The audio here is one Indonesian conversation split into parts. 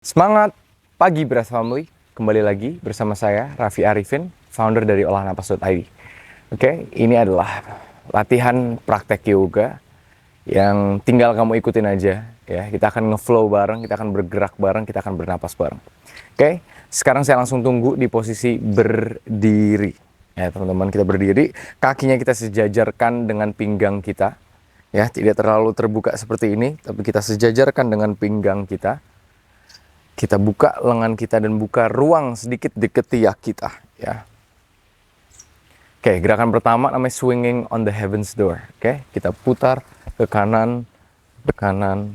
Semangat pagi Beras Family, kembali lagi bersama saya Raffi Arifin, founder dari olahnapas.id. Oke, ini adalah latihan praktek yoga yang tinggal kamu ikutin aja ya. Kita akan ngeflow bareng, kita akan bergerak bareng, kita akan bernapas bareng. Oke, sekarang saya langsung tunggu di posisi berdiri. Ya teman-teman, kita berdiri, kakinya kita sejajarkan dengan pinggang kita. Ya, tidak terlalu terbuka seperti ini, tapi kita sejajarkan dengan pinggang kita. Kita buka lengan kita dan buka ruang sedikit di ketiak kita, ya. Oke, gerakan pertama namanya swinging on the heavens door. Oke, kita putar ke kanan, ke kanan,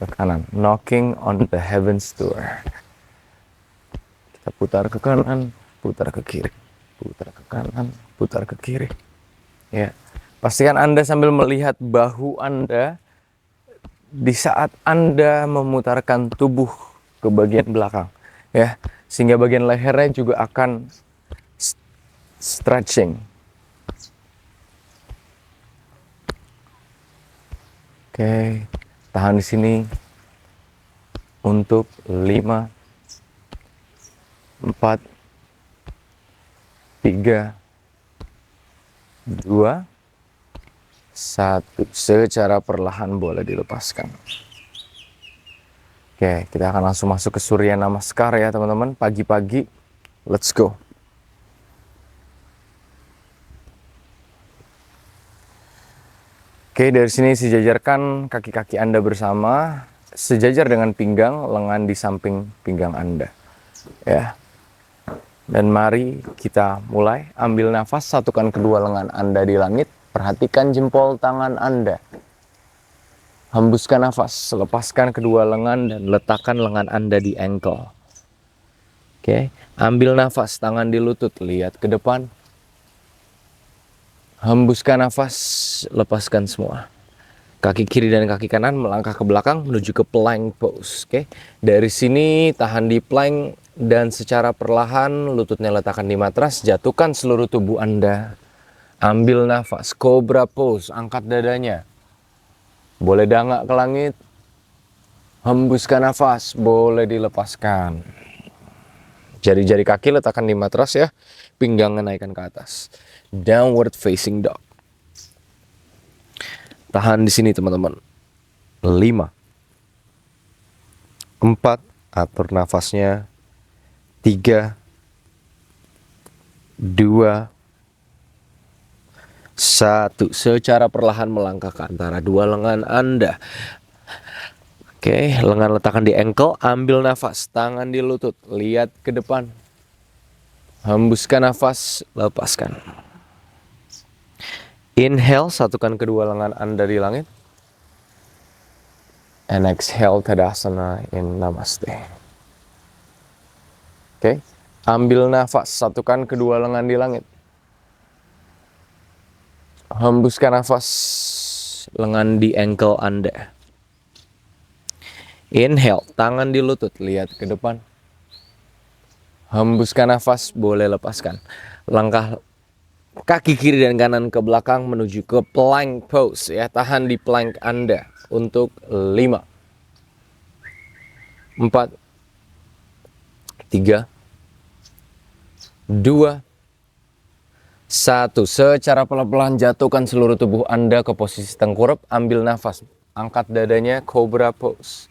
ke kanan. Knocking on the heavens door. Kita putar ke kanan, putar ke kiri. Putar ke kanan, putar ke kiri. Ya. Pastikan Anda sambil melihat bahu Anda di saat Anda memutarkan tubuh ke bagian belakang, ya, sehingga bagian lehernya juga akan stretching. Oke, tahan di sini untuk 5, 4, 3, 2, 1. Secara perlahan boleh dilepaskan. Oke, kita akan langsung masuk ke Surya Namaskar ya teman-teman. Pagi-pagi, let's go. Oke, dari sini sejajarkan kaki-kaki Anda bersama, sejajar dengan pinggang, lengan di samping pinggang Anda. Ya. Dan mari kita mulai. Ambil nafas, satukan kedua lengan Anda di langit. Perhatikan jempol tangan Anda. Hembuskan nafas, lepaskan kedua lengan dan letakkan lengan Anda di ankle. Oke, ambil nafas, tangan di lutut, lihat ke depan. Hembuskan nafas, lepaskan semua. Kaki kiri dan kaki kanan melangkah ke belakang menuju ke plank pose. Oke, dari sini tahan di plank dan secara perlahan lututnya letakkan di matras, jatuhkan seluruh tubuh Anda. Ambil nafas, cobra pose, angkat dadanya. Boleh dangak ke langit. Hembuskan nafas, boleh dilepaskan. Jari-jari kaki letakkan di matras ya. Pinggangnya naikkan ke atas. Downward facing dog. Tahan di sini teman-teman. 5, 4, atur nafasnya. 3, 2, 1. Secara perlahan melangkah ke antara dua lengan Anda. Oke, lengan letakkan di ankle, ambil nafas, tangan di lutut, lihat ke depan. Hembuskan nafas, lepaskan. Inhale, satukan kedua lengan Anda di langit. And exhale, Tadasana in Namaste. Oke, ambil nafas, satukan kedua lengan di langit. Hembuskan nafas, lengan di ankle Anda. Inhale, tangan di lutut, lihat ke depan. Hembuskan nafas, boleh lepaskan. Langkah kaki kiri dan kanan ke belakang menuju ke plank pose ya. Tahan di plank Anda untuk 5, 4, 3, 2, 1. Secara pelan-pelan jatuhkan seluruh tubuh Anda ke posisi tengkurap. Ambil nafas, angkat dadanya, cobra pose.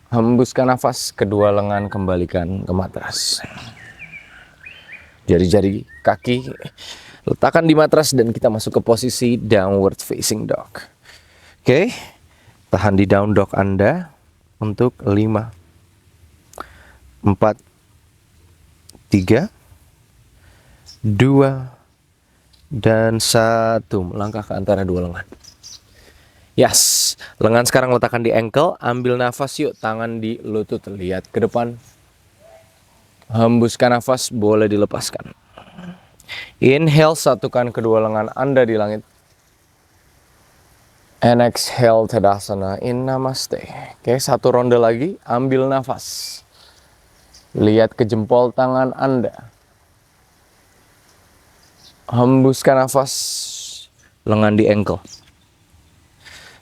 Hembuskan nafas, kedua lengan kembalikan ke matras. Jari-jari kaki letakkan di matras dan kita masuk ke posisi downward facing dog. Oke, tahan di down dog Anda untuk 5, 4, 3, 2, dan 1. Melangkah ke antara dua lengan. Yes, lengan sekarang letakkan di ankle, ambil nafas yuk, tangan di lutut, lihat ke depan. Hembuskan nafas, boleh dilepaskan. Inhale, satukan kedua lengan Anda di langit. And exhale, Tadasana in Namaste. Oke, satu ronde lagi, ambil nafas. Lihat ke jempol tangan Anda. Hembuskan nafas, lengan di ankle.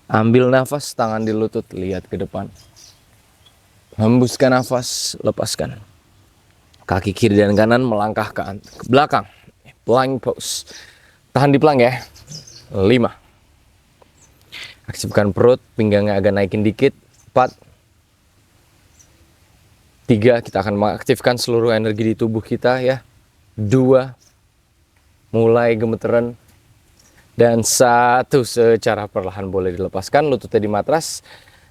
Ambil nafas, tangan di lutut, lihat ke depan. Hembuskan nafas, lepaskan. Kaki kiri dan kanan melangkah ke belakang. Plank pose. Tahan di plank ya. 5. Aktifkan perut, pinggangnya agak naikin dikit. 4. 3. Kita akan mengaktifkan seluruh energi di tubuh kita ya. 2. Mulai gemeteran. Dan 1. Secara perlahan boleh dilepaskan lututnya di matras.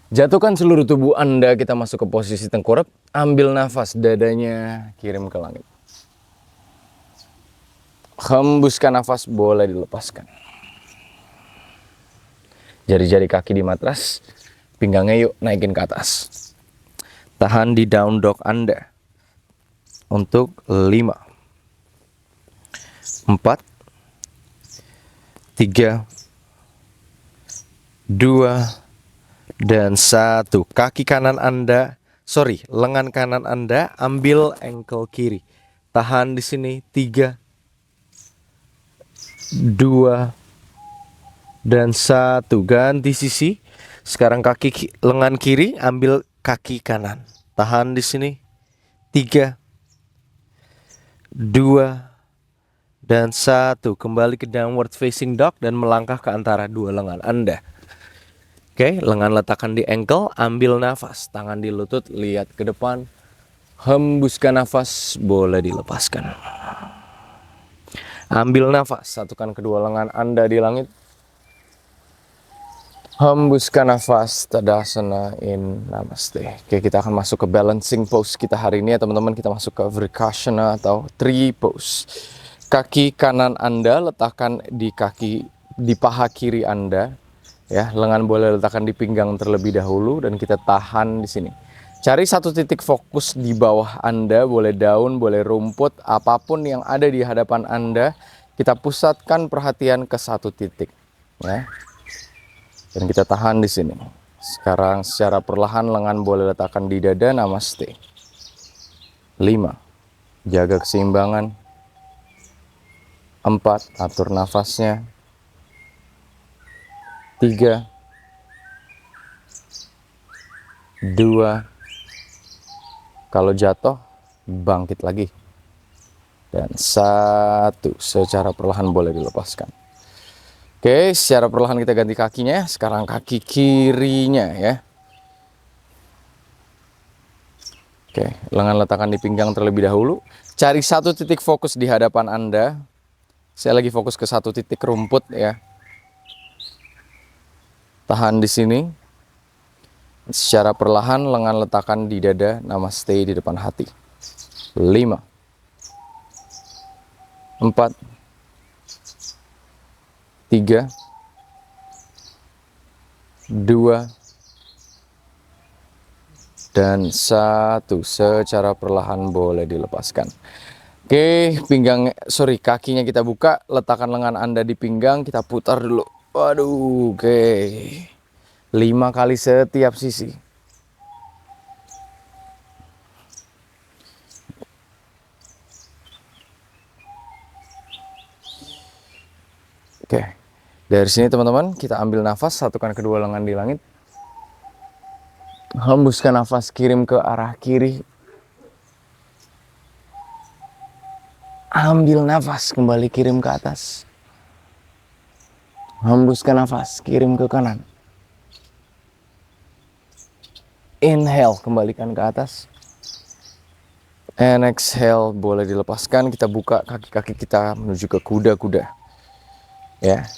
Jatuhkan seluruh tubuh Anda, kita masuk ke posisi tengkurap. Ambil nafas, dadanya kirim ke langit. Hembuskan nafas, boleh dilepaskan. Jari-jari kaki di matras, pinggangnya yuk naikin ke atas. Tahan di down dog Anda untuk 5, 4, 3, 2, dan 1. Kaki kanan Anda, lengan kanan Anda ambil ankle kiri. Tahan di sini 3, 2, dan 1. Ganti sisi. Sekarang lengan kiri ambil kaki kanan. Tahan di sini 3, 2, dan 1. Kembali ke downward facing dog dan melangkah ke antara dua lengan Anda. Oke, lengan letakkan di ankle, ambil nafas, tangan di lutut, lihat ke depan. Hembuskan nafas, boleh dilepaskan. Ambil nafas, satukan kedua lengan Anda di langit. Hembuskan nafas, Tadasana in Namaste. Oke, kita akan masuk ke balancing pose kita hari ini ya teman-teman. Kita masuk ke Vrikasana atau tree pose. Kaki kanan Anda letakkan di paha kiri Anda. Ya, lengan boleh letakkan di pinggang terlebih dahulu dan kita tahan di sini. Cari satu titik fokus di bawah Anda, boleh daun, boleh rumput, apapun yang ada di hadapan Anda. Kita pusatkan perhatian ke satu titik. Ya. Dan kita tahan di sini. Sekarang secara perlahan lengan boleh letakkan di dada, namaste. 5. Jaga keseimbangan. 4. Atur nafasnya. 3, 2. Kalau jatuh, bangkit lagi. Dan 1. Secara perlahan boleh dilepaskan. Oke, secara perlahan kita ganti kakinya. Sekarang kaki kirinya ya. Oke, lengan letakkan di pinggang terlebih dahulu. Cari satu titik fokus di hadapan Anda. Saya lagi fokus ke satu titik rumput ya. Tahan di sini. Secara perlahan lengan letakkan di dada, namaste di depan hati. 5, 4, 3, 2, dan 1. Secara perlahan boleh dilepaskan. Oke, kakinya kita buka, letakkan lengan Anda di pinggang, kita putar dulu. Waduh, oke. 5 kali setiap sisi. Oke, dari sini teman-teman kita ambil nafas, satukan kedua lengan di langit. Hembuskan nafas, kirim ke arah kiri. Ambil nafas, kembali kirim ke atas. Hembuskan nafas, kirim ke kanan. Inhale, kembalikan ke atas. And exhale, boleh dilepaskan. Kita buka kaki-kaki kita menuju ke kuda-kuda. Ya,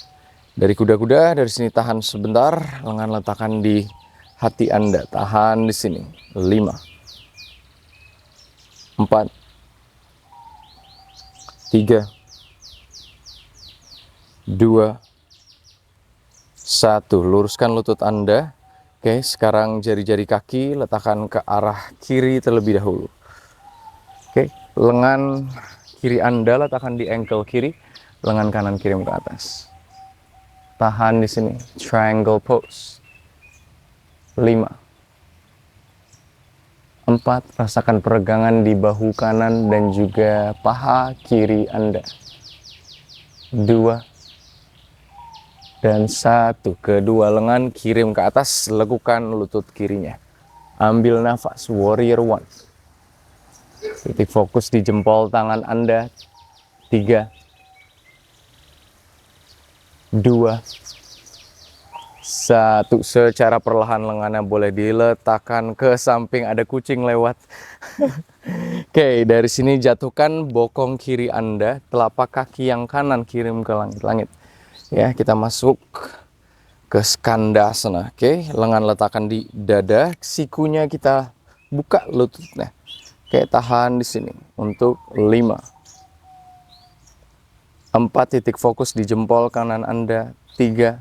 dari kuda-kuda, dari sini tahan sebentar, lengan letakkan di hati Anda, tahan di sini. 5, 4, 3, 2, 1. Luruskan lutut Anda. Oke, sekarang jari-jari kaki letakkan ke arah kiri terlebih dahulu. Oke, lengan kiri Anda letakkan di ankle kiri. Lengan kanan kirim ke atas. Tahan di sini. Triangle pose. 5, 4. Rasakan peregangan di bahu kanan dan juga paha kiri Anda. 2, dan 1. Kedua lengan kirim ke atas. Lekukan lutut kirinya. Ambil nafas, warrior one. Titik fokus di jempol tangan Anda. 3, 2, 1. Secara perlahan lengannya boleh diletakkan ke samping, ada kucing lewat. Oke, dari sini jatuhkan bokong kiri Anda, telapak kaki yang kanan kirim ke langit-langit. Ya, kita masuk ke skandasana. Oke, lengan letakkan di dada, sikunya kita buka lututnya. Oke, tahan di sini untuk 5, 4. Titik fokus di jempol kanan Anda. 3,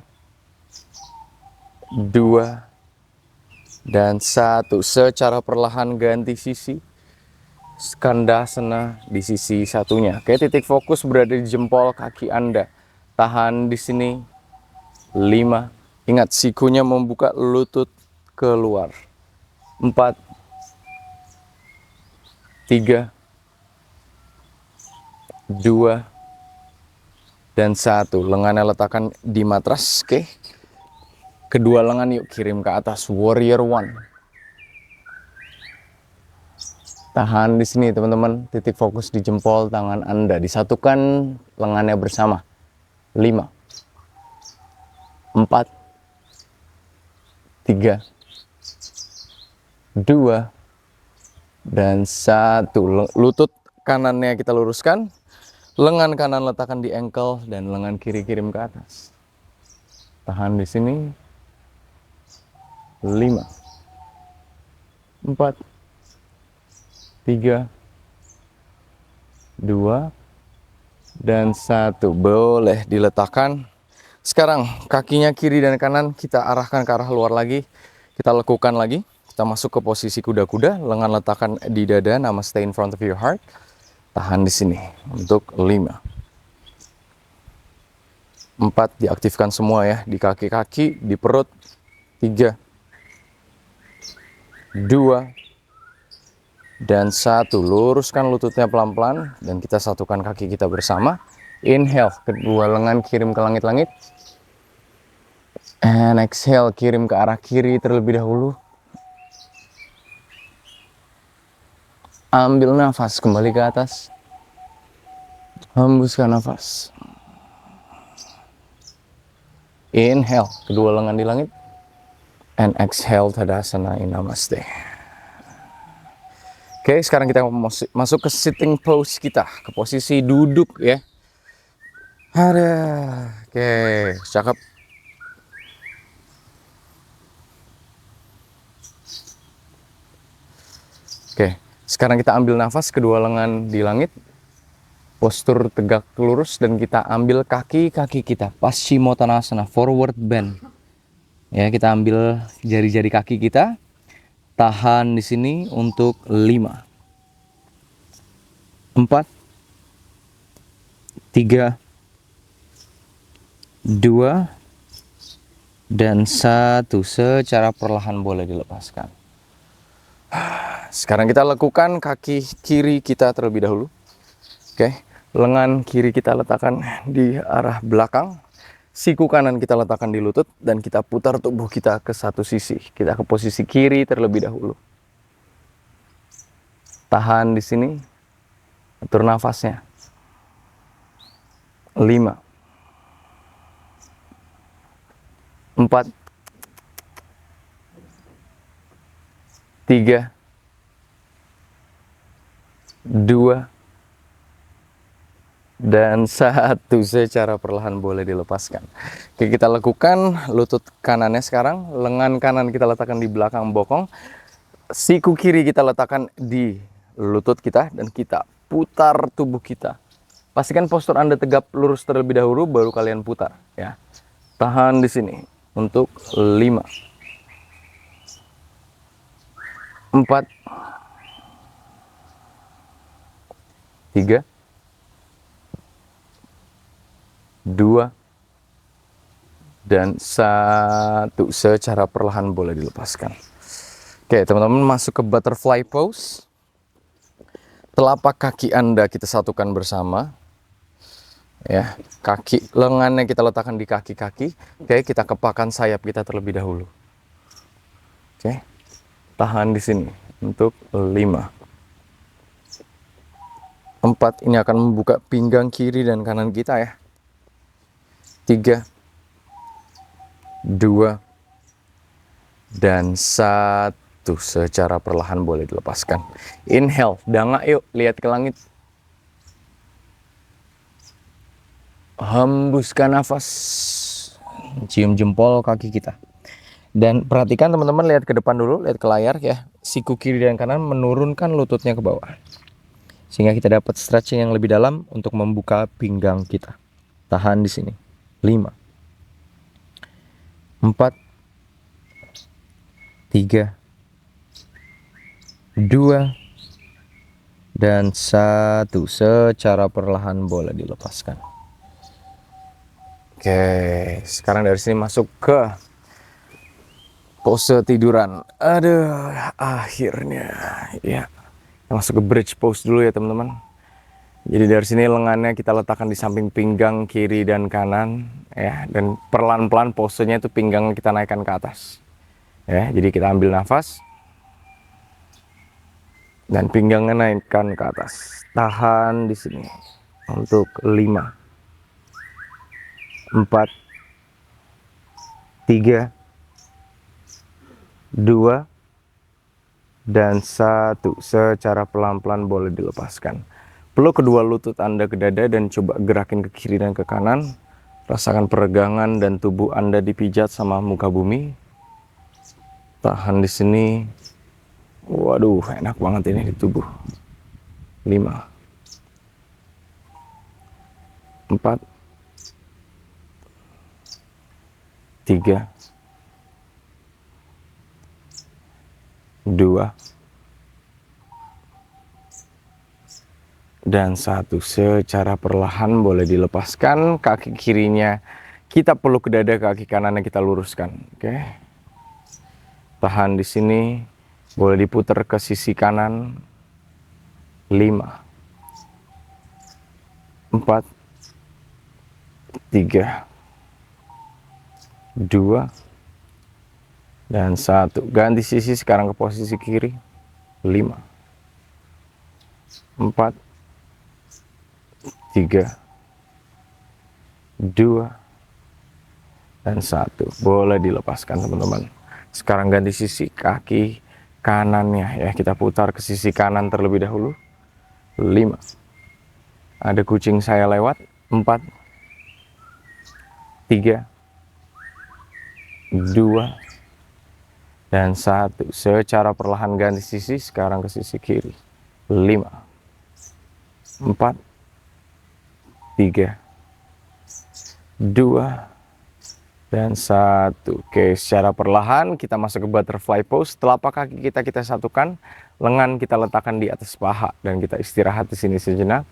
2, dan 1. Secara perlahan ganti sisi. Skandasana di sisi satunya. Oke, titik fokus berada di jempol kaki Anda. Tahan di sini. 5. Ingat, sikunya membuka lutut keluar. 4, 3, 2, dan 1. Lengannya letakkan di matras. Oke. Kedua lengan yuk kirim ke atas. Warrior one. Tahan di sini teman-teman. Titik fokus di jempol tangan Anda. Disatukan lengannya bersama. 5, 4, 3, 2, dan 1. Lutut kanannya kita luruskan. Lengan kanan letakkan di ankle dan lengan kiri kirim ke atas. Tahan di sini. 5, 4, 3, 2, dan 1. Boleh diletakkan. Sekarang kakinya kiri dan kanan kita arahkan ke arah luar lagi. Kita lekukan lagi. Kita masuk ke posisi kuda-kuda. Lengan letakkan di dada. Namaste in front of your heart. Tahan di sini untuk 5, 4. Diaktifkan semua ya. Di kaki-kaki, di perut. 3, 2, dan 1. Luruskan lututnya pelan-pelan dan kita satukan kaki kita bersama. Inhale, kedua lengan kirim ke langit-langit. And exhale, kirim ke arah kiri terlebih dahulu. Ambil nafas, kembali ke atas. Hembuskan nafas. Inhale, kedua lengan di langit. And exhale, Tadasana in Namaste. Oke, sekarang kita masuk ke sitting pose kita, ke posisi duduk ya. Ada, oke, cakep. Oke, sekarang kita ambil nafas, kedua lengan di langit, postur tegak lurus, dan kita ambil kaki-kaki kita, Paschimottanasana, forward bend. Ya, kita ambil jari-jari kaki kita, tahan di sini untuk 5, 4, 3, 2, dan 1. Secara perlahan boleh dilepaskan. Sekarang kita lakukan kaki kiri kita terlebih dahulu. Oke, lengan kiri kita letakkan di arah belakang. Siku kanan kita letakkan di lutut dan kita putar tubuh kita ke satu sisi. Kita ke posisi kiri terlebih dahulu. Tahan di sini. Atur nafasnya. 5, 4, 3, 2, dan 1. Secara perlahan boleh dilepaskan. Oke, kita lakukan lutut kanannya sekarang. Lengan kanan kita letakkan di belakang bokong. Siku kiri kita letakkan di lutut kita dan kita putar tubuh kita. Pastikan postur Anda tegap lurus terlebih dahulu, baru kalian putar ya. Tahan di sini untuk 5, 4, 3, 2, dan 1. Secara perlahan boleh dilepaskan. Oke, teman-teman, masuk ke butterfly pose. Telapak kaki Anda kita satukan bersama. Ya, kaki lengannya kita letakkan di kaki-kaki. Oke, kita kepakkan sayap kita terlebih dahulu. Oke. Tahan di sini untuk 5. 4, ini akan membuka pinggang kiri dan kanan kita ya. 3, 2, dan 1. Secara perlahan boleh dilepaskan. Inhale, dangak yuk, lihat ke langit. Hembuskan nafas. Cium jempol kaki kita. Dan perhatikan teman-teman, lihat ke depan dulu, lihat ke layar ya. Siku kiri dan kanan menurunkan lututnya ke bawah. Sehingga kita dapat stretching yang lebih dalam untuk membuka pinggang kita. Tahan di sini. 5, 4, 3, 2, dan 1. Secara perlahan boleh dilepaskan. Oke, sekarang dari sini masuk ke pose tiduran. Aduh, akhirnya ya. Masuk ke bridge pose dulu ya teman-teman. Jadi dari sini lengannya kita letakkan di samping pinggang kiri dan kanan ya, dan pelan-pelan posenya itu pinggang kita naikkan ke atas. Ya, jadi kita ambil nafas dan pinggangnya naikkan ke atas. Tahan di sini untuk 5, 4, 3, 2, dan 1. Secara pelan-pelan boleh dilepaskan. Peluk kedua lutut Anda ke dada dan coba gerakin ke kiri dan ke kanan. Rasakan peregangan dan tubuh Anda dipijat sama muka bumi. Tahan di sini. Waduh, enak banget ini di tubuh. 5, 4, 3, 2, dan 1. Secara perlahan boleh dilepaskan. Kaki kirinya kita peluk ke dada, kaki kanannya kita luruskan. Oke. Tahan di sini. Boleh diputar ke sisi kanan. 5, 4, 3, 2, dan 1. Ganti sisi sekarang ke posisi kiri. 5, 4, 3, 2, dan 1. Boleh dilepaskan teman-teman. Sekarang ganti sisi, kaki kanannya ya, kita putar ke sisi kanan terlebih dahulu. 5, ada kucing saya lewat. 4, 3, 2, dan 1. Secara perlahan ganti sisi, sekarang ke sisi kiri. 5, 4, 3, 2, dan 1. Oke, secara perlahan kita masuk ke butterfly pose. Telapak kaki kita satukan, lengan kita letakkan di atas paha, dan kita istirahat di sini sejenak.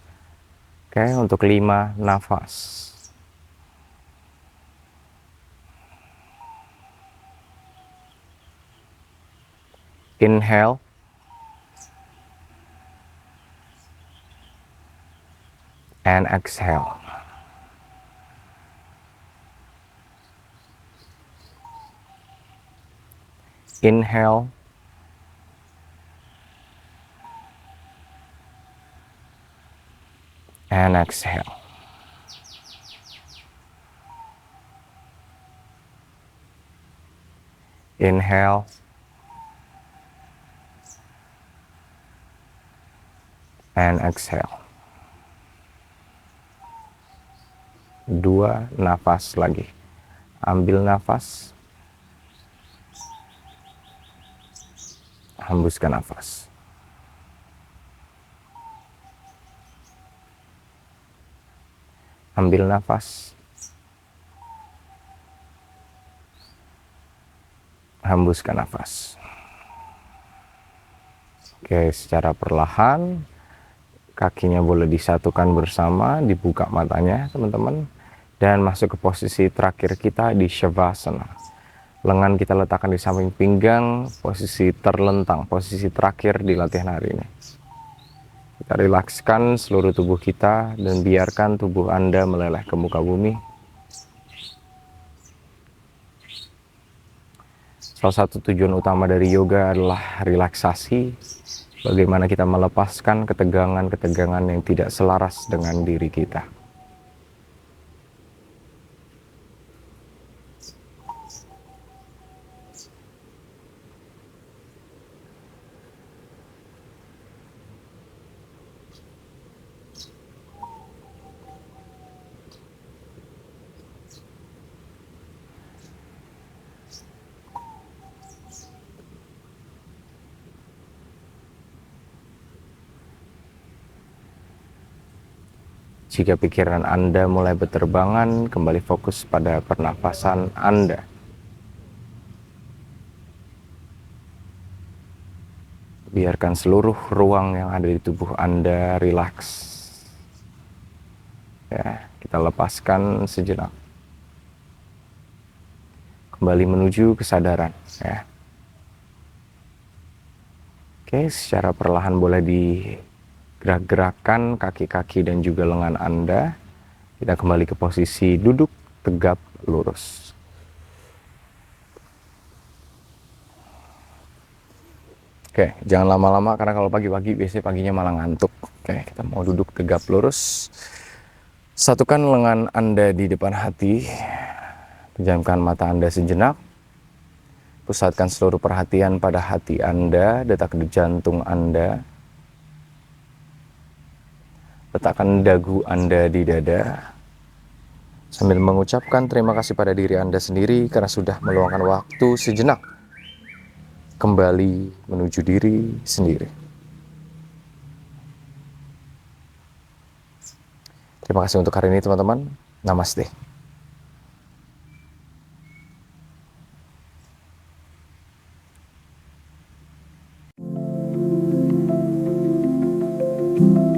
Oke, untuk 5 nafas. Inhale. And exhale. Inhale. And exhale. Inhale. And exhale. 2 nafas lagi. Ambil nafas. Hembuskan nafas. Ambil nafas. Hembuskan nafas. Oke, secara perlahan kakinya boleh disatukan bersama, dibuka matanya teman-teman, dan masuk ke posisi terakhir kita di Shavasana. Lengan kita letakkan di samping pinggang, posisi terlentang, posisi terakhir di latihan hari ini. Kita rilekskan seluruh tubuh kita dan biarkan tubuh Anda meleleh ke muka bumi. Salah satu tujuan utama dari yoga adalah relaksasi, bagaimana kita melepaskan ketegangan-ketegangan yang tidak selaras dengan diri kita. Jika pikiran Anda mulai berterbangan, kembali fokus pada pernafasan Anda. Biarkan seluruh ruang yang ada di tubuh Anda rilaks. Ya, kita lepaskan sejenak. Kembali menuju kesadaran. Ya. Oke, secara perlahan boleh digerak-gerakkan kaki-kaki dan juga lengan Anda. Kita kembali ke posisi duduk tegap lurus. Oke, jangan lama-lama karena kalau pagi-pagi biasanya paginya malah ngantuk. Oke, kita mau duduk tegap lurus. Satukan lengan Anda di depan hati. Pejamkan mata Anda sejenak. Pusatkan seluruh perhatian pada hati Anda, detak jantung Anda. Letakkan dagu Anda di dada. Sambil mengucapkan terima kasih pada diri Anda sendiri karena sudah meluangkan waktu sejenak kembali menuju diri sendiri. Terima kasih untuk hari ini teman-teman. Namaste. Thank you.